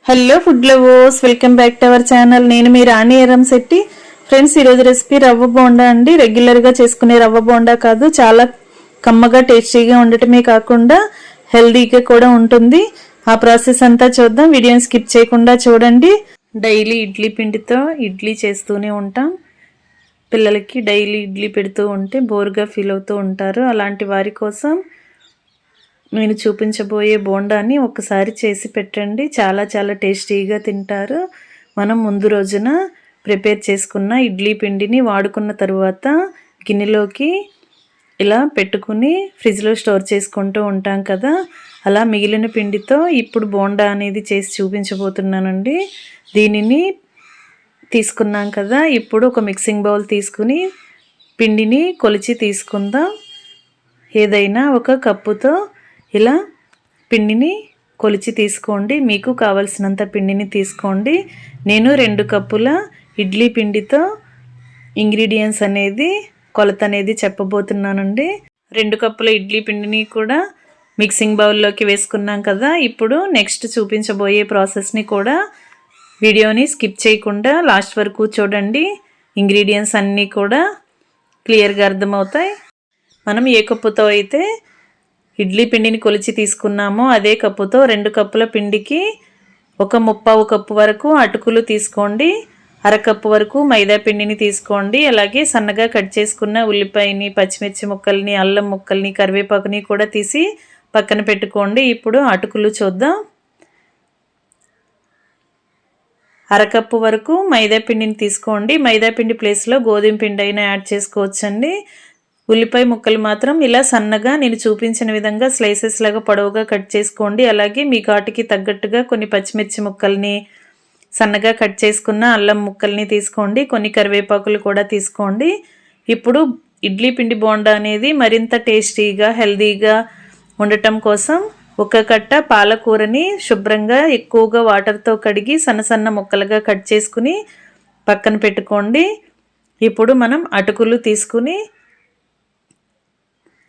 Hello food lovers, welcome back to our channel. నేను మీ రాణి Eramsetti. Friends, ఈరోజు recipe రవ్వ బోండా అండి. రెగ్యులర్గా చేసుకునే రవ్వ బోండా కాదు, చాలా కమ్మగా టేస్టీగా ఉండటమే కాకుండా హెల్దీగా కూడా ఉంటుంది. ఆ ప్రాసెస్ అంతా చూద్దాం. వీడియోని స్కిప్ చేయకుండా చూడండి. డైలీ ఇడ్లీ పిండితో ఇడ్లీ చేస్తూనే ఉంటాం. పిల్లలకి డైలీ ఇడ్లీ పెడుతూ ఉంటే బోర్గా ఫీల్ అవుతూ ఉంటారు. అలాంటి వారి కోసం నేను చూపించబోయే బోండాని ఒకసారి చేసి పెట్టండి. చాలా చాలా టేస్టీగా తింటారు. మనం ముందు రోజున ప్రిపేర్ చేసుకున్న ఇడ్లీ పిండిని వాడుకున్న తర్వాత గిన్నెలోకి ఇలా పెట్టుకుని ఫ్రిడ్జ్లో స్టోర్ చేసుకుంటూ ఉంటాం కదా, అలా మిగిలిన పిండితో ఇప్పుడు బోండా అనేది చేసి చూపించబోతున్నానండి. దీనిని తీసుకున్నాం కదా, ఇప్పుడు ఒక మిక్సింగ్ బౌల్ తీసుకుని పిండిని కొలిచి తీసుకుందాం. ఏదైనా ఒక కప్పుతో ఇలా పిండిని కొలిచి తీసుకోండి. మీకు కావలసినంత పిండిని తీసుకోండి. నేను 2 కప్పుల ఇడ్లీ పిండితో ఇంగ్రీడియంట్స్ అనేది కొలత అనేది చెప్పబోతున్నానండి. 2 కప్పుల ఇడ్లీ పిండిని కూడా మిక్సింగ్ బౌల్లోకి వేసుకున్నాం కదా. ఇప్పుడు నెక్స్ట్ చూపించబోయే ప్రాసెస్ని కూడా వీడియోని స్కిప్ చేయకుండా లాస్ట్ వరకు చూడండి. ఇంగ్రీడియంట్స్ అన్నీ కూడా క్లియర్గా అర్థమవుతాయి. మనం ఏ కప్పుతో అయితే ఇడ్లీ పిండిని కొలిచి తీసుకున్నామో అదే కప్పుతో 2 కప్పుల పిండికి ఒక 1/4 కప్పు వరకు అటుకులు తీసుకోండి. అరకప్పు వరకు మైదా పిండిని తీసుకోండి. అలాగే సన్నగా కట్ చేసుకున్న ఉల్లిపాయని, పచ్చిమిర్చి ముక్కల్ని, అల్లం ముక్కల్ని, కరివేపాకుని కూడా తీసి పక్కన పెట్టుకోండి. ఇప్పుడు అటుకులు చూద్దాం. అరకప్పు వరకు మైదా పిండిని తీసుకోండి. మైదా పిండి ప్లేస్లో గోధుమ పిండి అయినా యాడ్ చేసుకోవచ్చండి. ఉల్లిపాయ ముక్కలు మాత్రం ఇలా సన్నగా నేను చూపించిన విధంగా స్లైసెస్ లాగా పొడవుగా కట్ చేసుకోండి. అలాగే మీ ఘాటుకి తగ్గట్టుగా కొన్ని పచ్చిమిర్చి ముక్కల్ని, సన్నగా కట్ చేసుకున్న అల్లం ముక్కల్ని తీసుకోండి. కొన్ని కరివేపాకులు కూడా తీసుకోండి. ఇప్పుడు ఇడ్లీ పిండి బోండా అనేది మరింత టేస్టీగా హెల్దీగా ఉండటం కోసం ఒక కట్ట పాలకూరని శుభ్రంగా ఎక్కువగా వాటర్తో కడిగి సన్న సన్న ముక్కలుగా కట్ చేసుకుని పక్కన పెట్టుకోండి. ఇప్పుడు మనం అటుకులు తీసుకుని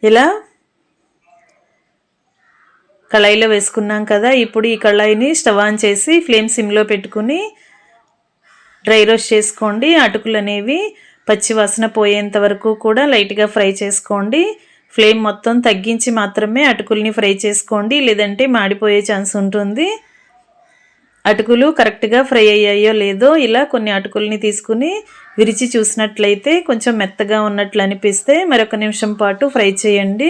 ఇలా కళాయిలో వేసుకున్నాం కదా. ఇప్పుడు ఈ కళాయిని స్టవ్ ఆన్ చేసి ఫ్లేమ్ సిమ్లో పెట్టుకుని డ్రై రోస్ట్ చేసుకోండి. అటుకులు అనేవి పచ్చి వాసన పోయేంత వరకు కూడా లైట్గా ఫ్రై చేసుకోండి. ఫ్లేమ్ మొత్తం తగ్గించి మాత్రమే అటుకుల్ని ఫ్రై చేసుకోండి, లేదంటే మాడిపోయే ఛాన్స్ ఉంటుంది. అటుకులు కరెక్ట్గా ఫ్రై అయ్యాయో లేదో ఇలా కొన్ని అటుకుల్ని తీసుకుని విరిచి చూసినట్లయితే కొంచెం మెత్తగా ఉన్నట్లు అనిపిస్తే మరొక నిమిషం పాటు ఫ్రై చేయండి.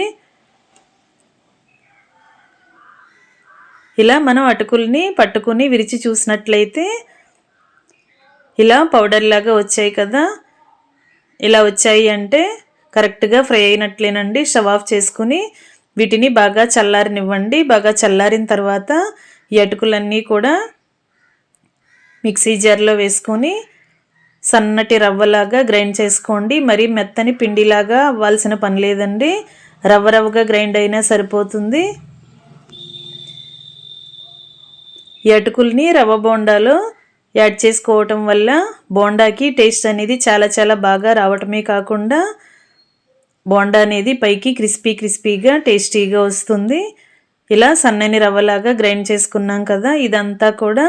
ఇలా మనం అటుకుల్ని పట్టుకుని విరిచి చూసినట్లయితే ఇలా పౌడర్ లాగా వచ్చాయి కదా. ఇలా వచ్చాయి అంటే కరెక్ట్గా ఫ్రై అయినట్లేనండి. స్టవ్ ఆఫ్ చేసుకుని వీటిని బాగా చల్లారనివ్వండి. బాగా చల్లారిన తర్వాత ఈ అటుకులన్నీ కూడా మిక్సీ జార్లో వేసుకొని సన్నటి రవ్వలాగా గ్రైండ్ చేసుకోండి. మరీ మెత్తని పిండిలాగా అవ్వాల్సిన పని లేదండి. రవ్వగా గ్రైండ్ అయినా సరిపోతుంది. ఈ అటుకుల్ని రవ్వ బోండాలో యాడ్ చేసుకోవటం వల్ల బోండాకి టేస్ట్ అనేది చాలా చాలా బాగా రావటమే కాకుండా బోండా అనేది పైకి క్రిస్పీగా టేస్టీగా వస్తుంది. ఇలా సన్నని రవ్వలాగా గ్రైండ్ చేసుకున్నాం కదా, ఇదంతా కూడా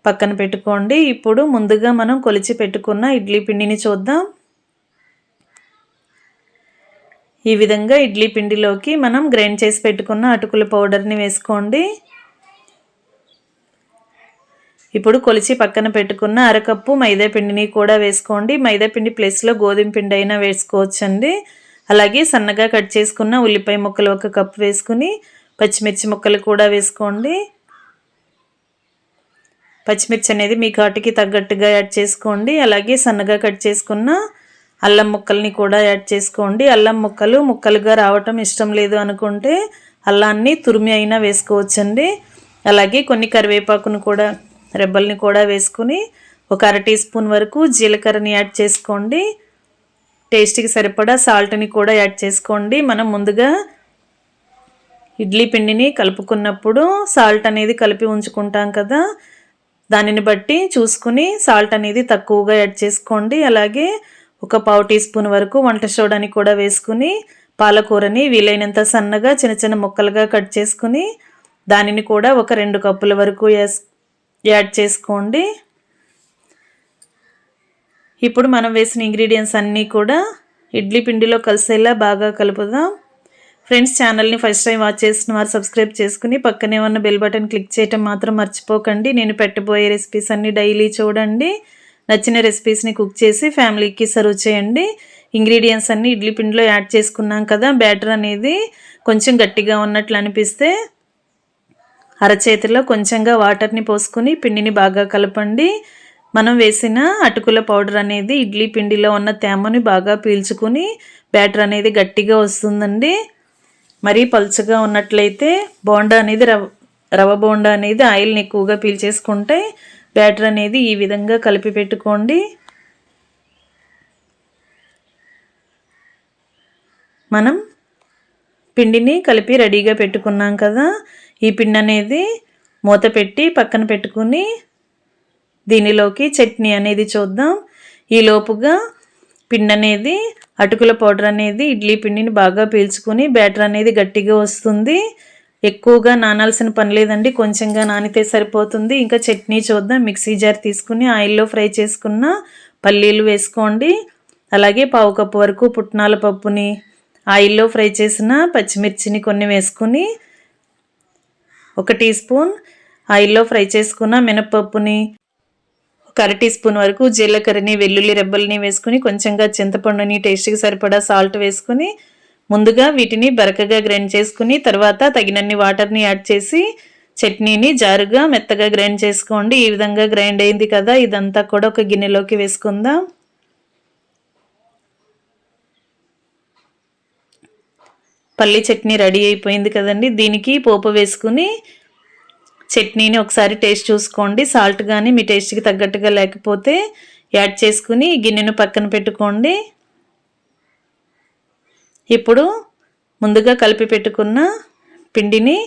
పక్కన పెట్టుకోండి. ఇప్పుడు ముందుగా మనం కొలిచి పెట్టుకున్న ఇడ్లీ పిండిని చూద్దాం. ఈ విధంగా ఇడ్లీ పిండిలోకి మనం గ్రైండ్ చేసి పెట్టుకున్న అటుకుల పౌడర్ని వేసుకోండి. ఇప్పుడు కొలిచి పక్కన పెట్టుకున్న అరకప్పు మైదా పిండిని కూడా వేసుకోండి. మైదా పిండి ప్లేస్లో గోధుమ పిండి అయినా వేసుకోవచ్చండి. అలాగే సన్నగా కట్ చేసుకున్న ఉల్లిపాయ ముక్కలు 1 కప్పు వేసుకుని పచ్చిమిర్చి ముక్కలు కూడా వేసుకోండి. పచ్చిమిర్చి అనేది మీ ఘాటుకి తగ్గట్టుగా యాడ్ చేసుకోండి. అలాగే సన్నగా కట్ చేసుకున్న అల్లం ముక్కల్ని కూడా యాడ్ చేసుకోండి. అల్లం ముక్కలు ముక్కలుగా రావటం ఇష్టం లేదు అనుకుంటే అల్లాన్ని తురిమి అయినా వేసుకోవచ్చండి. అలాగే కొన్ని కరివేపాకును కూడా రెబ్బల్ని కూడా వేసుకుని ఒక 1/2 టీ స్పూన్ వరకు జీలకర్రని యాడ్ చేసుకోండి. టేస్ట్కి సరిపడా సాల్ట్ని కూడా యాడ్ చేసుకోండి. మనం ముందుగా ఇడ్లీ పిండిని కలుపుకున్నప్పుడు సాల్ట్ అనేది కలిపి ఉంచుకుంటాం కదా, దానిని బట్టి చూసుకుని సాల్ట్ అనేది తక్కువగా యాడ్ చేసుకోండి. అలాగే ఒక 1/4 టీ స్పూన్ వరకు వంట సోడాని కూడా వేసుకుని పాలకూరని వీలైనంత సన్నగా చిన్న చిన్న ముక్కలుగా కట్ చేసుకుని దానిని కూడా ఒక 2 కప్పుల వరకు యాడ్ చేసుకోండి. ఇప్పుడు మనం వేసిన ఇంగ్రీడియంట్స్ అన్నీ కూడా ఇడ్లీ పిండిలో కలిసేలా బాగా కలుపుదాం. ఫ్రెండ్స్, ఛానల్ని ఫస్ట్ టైం వాచ్ చేసిన వారు సబ్స్క్రైబ్ చేసుకుని పక్కనే ఉన్న బెల్ బటన్ క్లిక్ చేయటం మాత్రం మర్చిపోకండి. నేను పెట్టబోయే రెసిపీస్ అన్నీ డైలీ చూడండి. నచ్చిన రెసిపీస్ని కుక్ చేసి ఫ్యామిలీకి సర్వ్ చేయండి. ఇంగ్రీడియంట్స్ అన్నీ ఇడ్లీ పిండిలో యాడ్ చేసుకున్నాం కదా. బ్యాటర్ అనేది కొంచెం గట్టిగా ఉన్నట్లు అనిపిస్తే అరచేతిలో కొంచెంగా వాటర్ని పోసుకొని పిండిని బాగా కలపండి. మనం వేసిన అటుకుల పౌడర్ అనేది ఇడ్లీ పిండిలో ఉన్న తేమని బాగా పీల్చుకుని బ్యాటర్ అనేది గట్టిగా వస్తుందండి. మరీ పలుచగా ఉన్నట్లయితే బోండా అనేది రవ్వ బోండా అనేది ఆయిల్ని ఎక్కువగా పీల్చేసుకుంటే బ్యాటర్ అనేది ఈ విధంగా కలిపి పెట్టుకోండి. మనం పిండిని కలిపి రెడీగా పెట్టుకున్నాం కదా. ఈ పిండి అనేది మూత పెట్టి పక్కన పెట్టుకుని దీనిలోకి చట్నీ అనేది చూద్దాం. ఈ లోపుగా పిండి అనేది అటుకుల పౌడర్ అనేది ఇడ్లీ పిండిని బాగా పీల్చుకుని బ్యాటర్ అనేది గట్టిగా వస్తుంది. ఎక్కువగా నానాల్సిన పని లేదండి, కొంచెంగా నానితే సరిపోతుంది. ఇంకా చట్నీ చూద్దాం. మిక్సీ జార్ తీసుకుని ఆయిల్లో ఫ్రై చేసుకున్న పల్లీలు వేసుకోండి. అలాగే 1/2 కప్పు వరకు పుట్నాల పప్పుని, ఆయిల్లో ఫ్రై చేసిన పచ్చిమిర్చిని కొన్ని వేసుకుని, 1 టీ స్పూన్ ఆయిల్లో ఫ్రై చేసుకున్న మినపప్పుని, 1 అర టీ స్పూన్ వరకు జీలకర్రని, వెల్లుల్లి రెబ్బల్ని వేసుకుని, కొంచెంగా చింతపండుని, టేస్ట్కి సరిపడా సాల్ట్ వేసుకుని ముందుగా వీటిని బరకగా గ్రైండ్ చేసుకుని తర్వాత తగినన్ని వాటర్ని యాడ్ చేసి చట్నీని జారుగా మెత్తగా గ్రైండ్ చేసుకోండి. ఈ విధంగా గ్రైండ్ అయింది కదా. ఇదంతా కూడా ఒక గిన్నెలోకి వేసుకుందాం. పల్లి చట్నీ రెడీ అయిపోయింది కదండి. దీనికి పోపు వేసుకుని చట్నీని ఒకసారి టేస్ట్ చూసుకోండి. సాల్ట్ కానీ మీ టేస్ట్కి తగ్గట్టుగా లేకపోతే యాడ్ చేసుకుని గిన్నెను పక్కన పెట్టుకోండి. ఇప్పుడు ముందుగా కలిపి పెట్టుకున్న పిండిని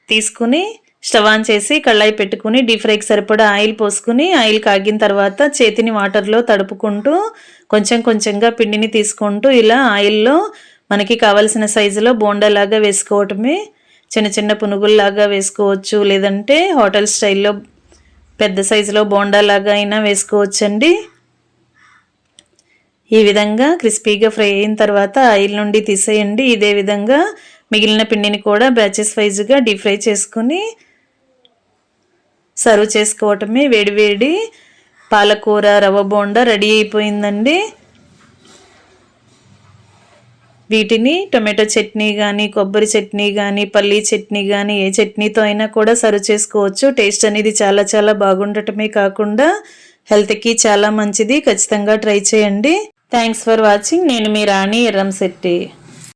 తీసుకుని స్టవ్ ఆన్ చేసి కళాయి పెట్టుకుని డీప్ ఫ్రైకి సరిపడా ఆయిల్ పోసుకుని ఆయిల్ కాగిన తర్వాత చేతిని వాటర్లో తడుపుకుంటూ కొంచెం కొంచెంగా పిండిని తీసుకుంటూ ఇలా ఆయిల్లో మనకి కావలసిన సైజులో బోండాలాగా వేసుకోవటమే. చిన్న చిన్న పునుగుల్లాగా వేసుకోవచ్చు, లేదంటే హోటల్ స్టైల్లో పెద్ద సైజులో బోండాలాగా అయినా వేసుకోవచ్చండి. ఈ విధంగా క్రిస్పీగా ఫ్రై అయిన తర్వాత ఆయిల్ నుండి తీసేయండి. ఇదే విధంగా మిగిలిన పిండిని కూడా బ్యాచెస్ వైజ్గా డీప్ ఫ్రై చేసుకుని సర్వ్ చేసుకోవటమే. వేడివేడి పాలకూర రవ్వ బోండా రెడీ అయిపోయిందండి. వీటిని టొమాటో చట్నీ కానీ, కొబ్బరి చట్నీ కానీ, పల్లీ చట్నీ కానీ ఏ చట్నీతో అయినా కూడా సర్వ్ చేసుకోవచ్చు. టేస్ట్ అనేది చాలా చాలా బాగుండటమే కాకుండా హెల్త్కి చాలా మంచిది. ఖచ్చితంగా ట్రై చేయండి. Thanks for watching. నేను మీ రాణి ఎర్రంశెట్టి.